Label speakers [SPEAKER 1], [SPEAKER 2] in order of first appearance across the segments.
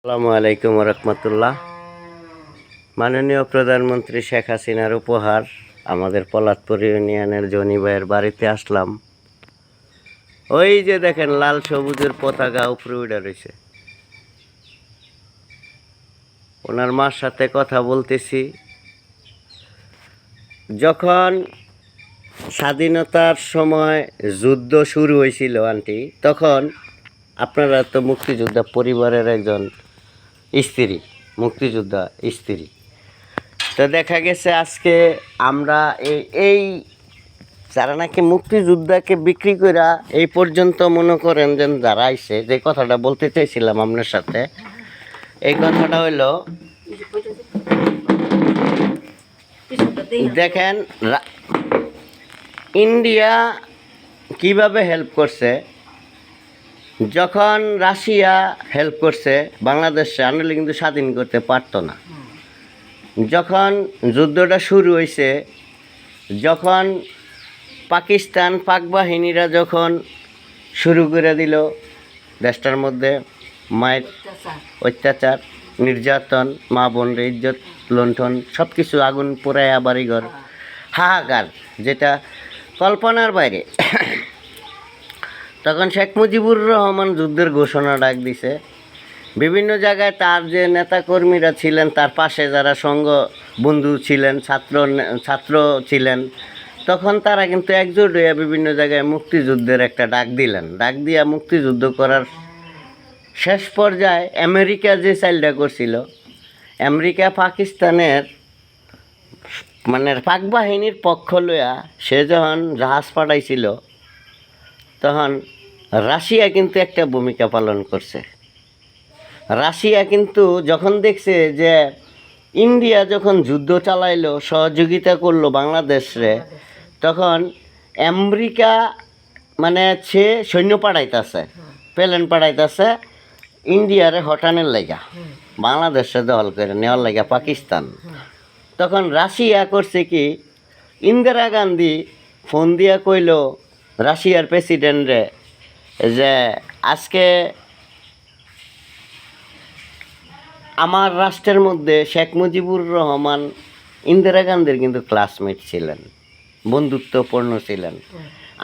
[SPEAKER 1] আসসালামু আলাইকুম রহমতুল্লাহ। মাননীয় প্রধানমন্ত্রী শেখ হাসিনার উপহার আমাদের পলাতপুর ইউনিয়নের জনি ভাইয়ের বাড়িতে আসলাম। ওই যে দেখেন লাল সবুজের পতাকা উপরে উঠে রয়েছে। ওনার মার সাথে কথা বলতেছি। যখন স্বাধীনতার সময় যুদ্ধ শুরু হয়েছিল আন্টি, তখন আপনারা তো মুক্তিযোদ্ধা পরিবারের একজন স্ত্রী, মুক্তিযোদ্ধা স্ত্রী। তো দেখা গেছে আজকে আমরা এই যারা নাকি মুক্তিযোদ্ধাকে বিক্রি করে এই পর্যন্ত মনে করেন যে যারা আইছে, যে কথাটা বলতে চাইছিলাম আপনার সাথে, এই কথাটা হইল দেখেন ইন্ডিয়া কিভাবে হেল্প করছে। যখন রাশিয়া হেল্প করছে বাংলাদেশে, আনলে কিন্তু স্বাধীন করতে পারতো না। যখন যুদ্ধটা শুরু হয়েছে, যখন পাকিস্তান পাক বাহিনীরা যখন শুরু করে দিল দেশটার মধ্যে মায়ের অত্যাচার, নির্যাতন, মা বোনরে ইজ্জত লুণ্ঠন, সব কিছু আগুন পোড়ায় বাড়িঘর, হাহাকার, যেটা কল্পনার বাইরে। তখন শেখ মুজিবুর রহমান যুদ্ধের ঘোষণা ডাক দিছে। বিভিন্ন জায়গায় তার যে নেতাকর্মীরা ছিলেন, তার পাশে যারা সঙ্গ বন্ধু ছিলেন, ছাত্র ছিলেন, তখন তারা কিন্তু একজোট হয়ে বিভিন্ন জায়গায় মুক্তিযুদ্ধের একটা ডাক দিলেন। ডাক দিয়া মুক্তিযুদ্ধ করার শেষ পর্যায়ে আমেরিকা যে চাইলটা করছিল, আমেরিকা পাকিস্তানের পাক বাহিনীর পক্ষ লইয়া সে যখন জাহাজ পাঠাইছিল, তখন রাশিয়া কিন্তু একটা ভূমিকা পালন করছে। রাশিয়া কিন্তু যখন দেখছে যে ইন্ডিয়া যখন যুদ্ধ চালাইলো, সহযোগিতা করলো বাংলাদেশে, তখন আমেরিকা সে সৈন্য পাঠাইতেছে, প্লেন পাঠাইতেছে ইন্ডিয়ারে হটানের লাগা, বাংলাদেশে দখল করে নেওয়ার লাগা পাকিস্তান। তখন রাশিয়া করছে কি, ইন্দিরা গান্ধী ফোন দিয়া কইল রাশিয়ার প্রেসিডেন্টরে যে আজকে আমার রাষ্ট্রের মধ্যে শেখ মুজিবুর রহমান ইন্দিরা গান্ধীর কিন্তু ক্লাসমেট ছিলেন, বন্ধুত্বপূর্ণ ছিলেন।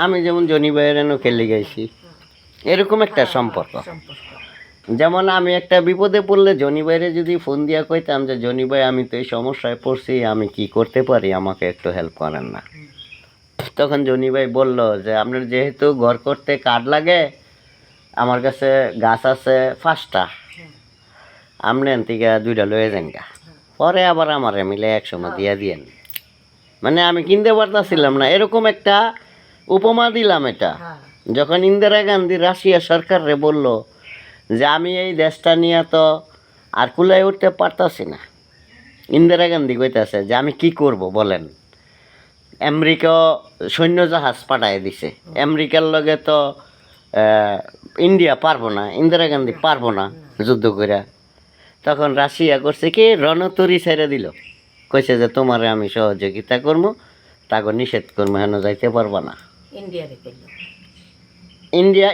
[SPEAKER 1] আমি যেমন জনি ভাইয়ের এনে খেলে গেছি, এরকম একটা সম্পর্ক। যেমন আমি একটা বিপদে পড়লে জনি ভাইরে যদি ফোন দিয়া কইতাম যে জনি ভাই আমি তো এই সমস্যায় পড়ছি, আমি কি করতে পারি, আমাকে একটু হেল্প করেন না, তখন জনি ভাই বলল যে আপনার যেহেতু ঘর করতে কাঠ লাগে, আমার কাছে গাছ আছে 5টা, আপনি থেকে 2টা লয়ে যান গা, পরে আবার আমারে মিলে একসময় দিয়া দিয়েন। আমি কিনতে পারতাছিলাম না, এরকম একটা উপমা দিলাম এটা। যখন ইন্দিরা গান্ধী রাশিয়া সরকারে বলল যে আমি এই দেশটা নিয়ে তো আর কুলায় উঠতে পারতাছি না, ইন্দিরা গান্ধী কইতাছে যে আমি কি করব বলেন। আমেরিকা সৈন্য জাহাজ পাঠায় দিছে, আমেরিকার লগে তো ইন্ডিয়া পারবো না, ইন্দিরা গান্ধী পারবো না যুদ্ধ করে। তখন রাশিয়া করছে কি, রণতরী ছেড়ে দিল, কইছে যে তোমারে আমি সহযোগিতা করবো, তাকে নিষেধ করবো, হেন যাইতে পারবা না।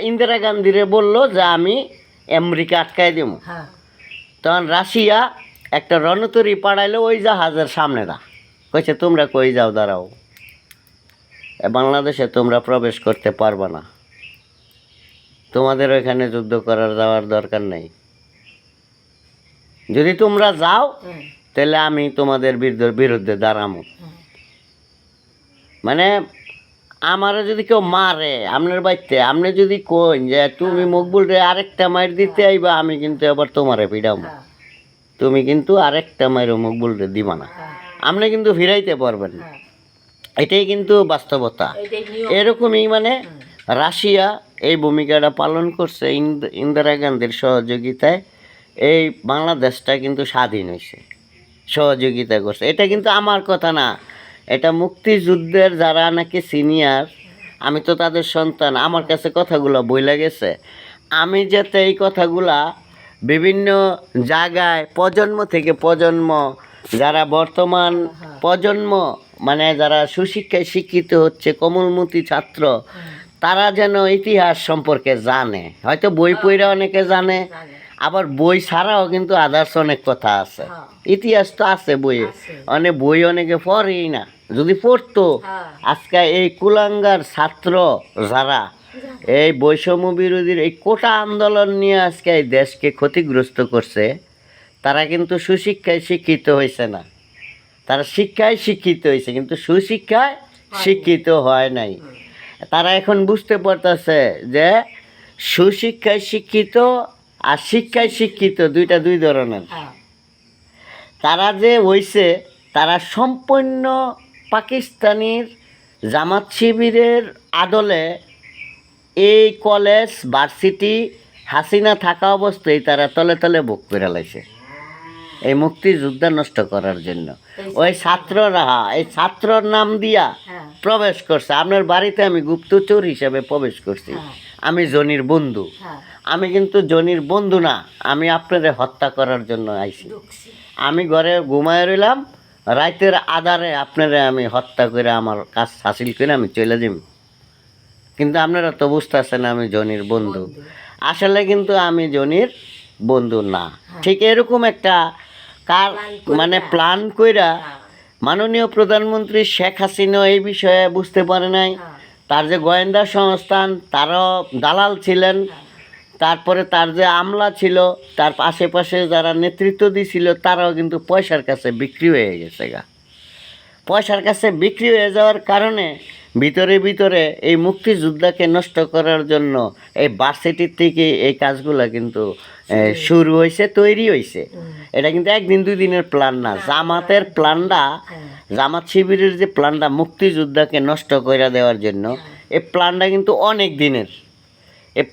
[SPEAKER 1] ইন্দিরা গান্ধীরে বললো যে আমি আমেরিকা আটকাই দেব। তখন রাশিয়া একটা রণতরী পাঠাইলো ওই জাহাজের সামনে দা, কইছে তোমরা কই যাও, দাঁড়াও, বাংলাদেশে তোমরা প্রবেশ করতে পারবা না, তোমাদের ওইখানে যুদ্ধ করার যাওয়ার দরকার নেই, যদি তোমরা যাও তাহলে আমি তোমাদের বিরুদ্ধে দাঁড়াবো। আমারে যদি কেউ মারে আপনার বাড়িতে, আপনি যদি কইন যে তুমি মকবুল রে আরেকটা মাইর দিতে আইবা, আমি কিন্তু আবার তোমারে পিড়াবো, তুমি কিন্তু আরেকটা মাইরও মকবুল রে দিবা না, আপনি কিন্তু ফিরাইতে পারবেন না। এটাই কিন্তু বাস্তবতা। এরকমই রাশিয়া এই ভূমিকাটা পালন করছে ইন্দিরা গান্ধীর সহযোগিতায়। এই বাংলাদেশটা কিন্তু স্বাধীন হয়েছে, সহযোগিতা করছে। এটা কিন্তু আমার কথা না, এটা মুক্তিযুদ্ধের যারা নাকি সিনিয়র, আমি তো তাদের সন্তান, আমার কাছে কথাগুলো বইলা গেছে। আমি যাতে এই কথাগুলা বিভিন্ন জায়গায় প্রজন্ম থেকে প্রজন্ম, যারা বর্তমান প্রজন্ম যারা সুশিক্ষায় শিক্ষিত হচ্ছে, কোমলমতি ছাত্র, তারা যেন ইতিহাস সম্পর্কে জানে। হয়তো বই পড়া অনেকে জানে, আবার বই ছাড়াও কিন্তু আদার্স অনেক কথা আছে,
[SPEAKER 2] হ্যাঁ।
[SPEAKER 1] ইতিহাস তো আছে বইয়ে,
[SPEAKER 2] আছে।
[SPEAKER 1] অনেক বই অনেকে পড়েই না, যদি পড়তো
[SPEAKER 2] হ্যাঁ।
[SPEAKER 1] আজকে এই কুলাঙ্গার ছাত্র যারা এই বৈষম্য বিরোধীর এই কোটা আন্দোলন নিয়ে আজকে এই দেশকে ক্ষতিগ্রস্ত করছে, তারা কিন্তু সুশিক্ষায় শিক্ষিত হয়েছে না, তারা শিক্ষায় শিক্ষিত হয়েছে কিন্তু সুশিক্ষায় শিক্ষিত হয় নাই। তারা এখন বুঝতে পারতেছে যে সুশিক্ষায় শিক্ষিত আর শিক্ষায় শিক্ষিত দুইটা দুই ধরনের।
[SPEAKER 2] হ্যাঁ।
[SPEAKER 1] তারা যে হইছে তারা সম্পূর্ণ পাকিস্তানির জামাত শিবিরের আদলে এই কলেজ ভার্সিটি হাসিনা থাকা অবস্থায় তারা তলে তলে বুক করে লাইছে এই মুক্তিযোদ্ধা নষ্ট করার জন্য। ওই ছাত্ররা এই ছাত্রর নাম দিয়া
[SPEAKER 2] হ্যাঁ।
[SPEAKER 1] প্রবেশ করছে আপনার বাড়িতে। আমি গুপ্তচর হিসাবে প্রবেশ করছি,
[SPEAKER 2] হ্যাঁ।
[SPEAKER 1] আমি জনির বন্ধু।
[SPEAKER 2] হ্যাঁ।
[SPEAKER 1] আমি কিন্তু জনির বন্ধু না, আমি আপনারে হত্যা করার জন্য আইছি।
[SPEAKER 2] ঢুকছি।
[SPEAKER 1] আমি ঘরে ঘুমায় রইলাম, রাতের আধারে আপনারে আমি হত্যা করে আমার কাজ হাসিল করে আমি চলে যাই। কিন্তু আপনারা তো বুঝতেছেন আমি জনির বন্ধু। আসলে কিন্তু আমি জনির বন্ধু না। ঠিক এরকম একটা কার মানে প্ল্যান কইরা
[SPEAKER 2] হ্যাঁ।
[SPEAKER 1] মাননীয় প্রধানমন্ত্রী শেখ হাসিনা এই বিষয়ে বুঝতে পারে নাই।
[SPEAKER 2] হ্যাঁ।
[SPEAKER 1] তার যে গোয়েন্দা সংস্থান তারও দালাল ছিলেন, তারপরে তার যে আমলা ছিল, তার আশেপাশে যারা নেতৃত্ব দিছিল তারাও কিন্তু পয়সার কাছে বিক্রি হয়ে গেছে গা। পয়সার কাছে বিক্রি হয়ে যাওয়ার কারণে ভিতরে ভিতরে এই মুক্তিযোদ্ধাকে নষ্ট করার জন্য এই ভার্সিটির থেকে এই কাজগুলো কিন্তু শুরু হয়েছে, তৈরি হয়েছে। এটা কিন্তু একদিন দুই দিনের প্ল্যান না। জামাতের প্ল্যানটা, জামাত শিবিরের যে প্ল্যানটা মুক্তিযোদ্ধাকে নষ্ট করে দেওয়ার জন্য, এই প্ল্যানটা কিন্তু অনেক দিনের। এই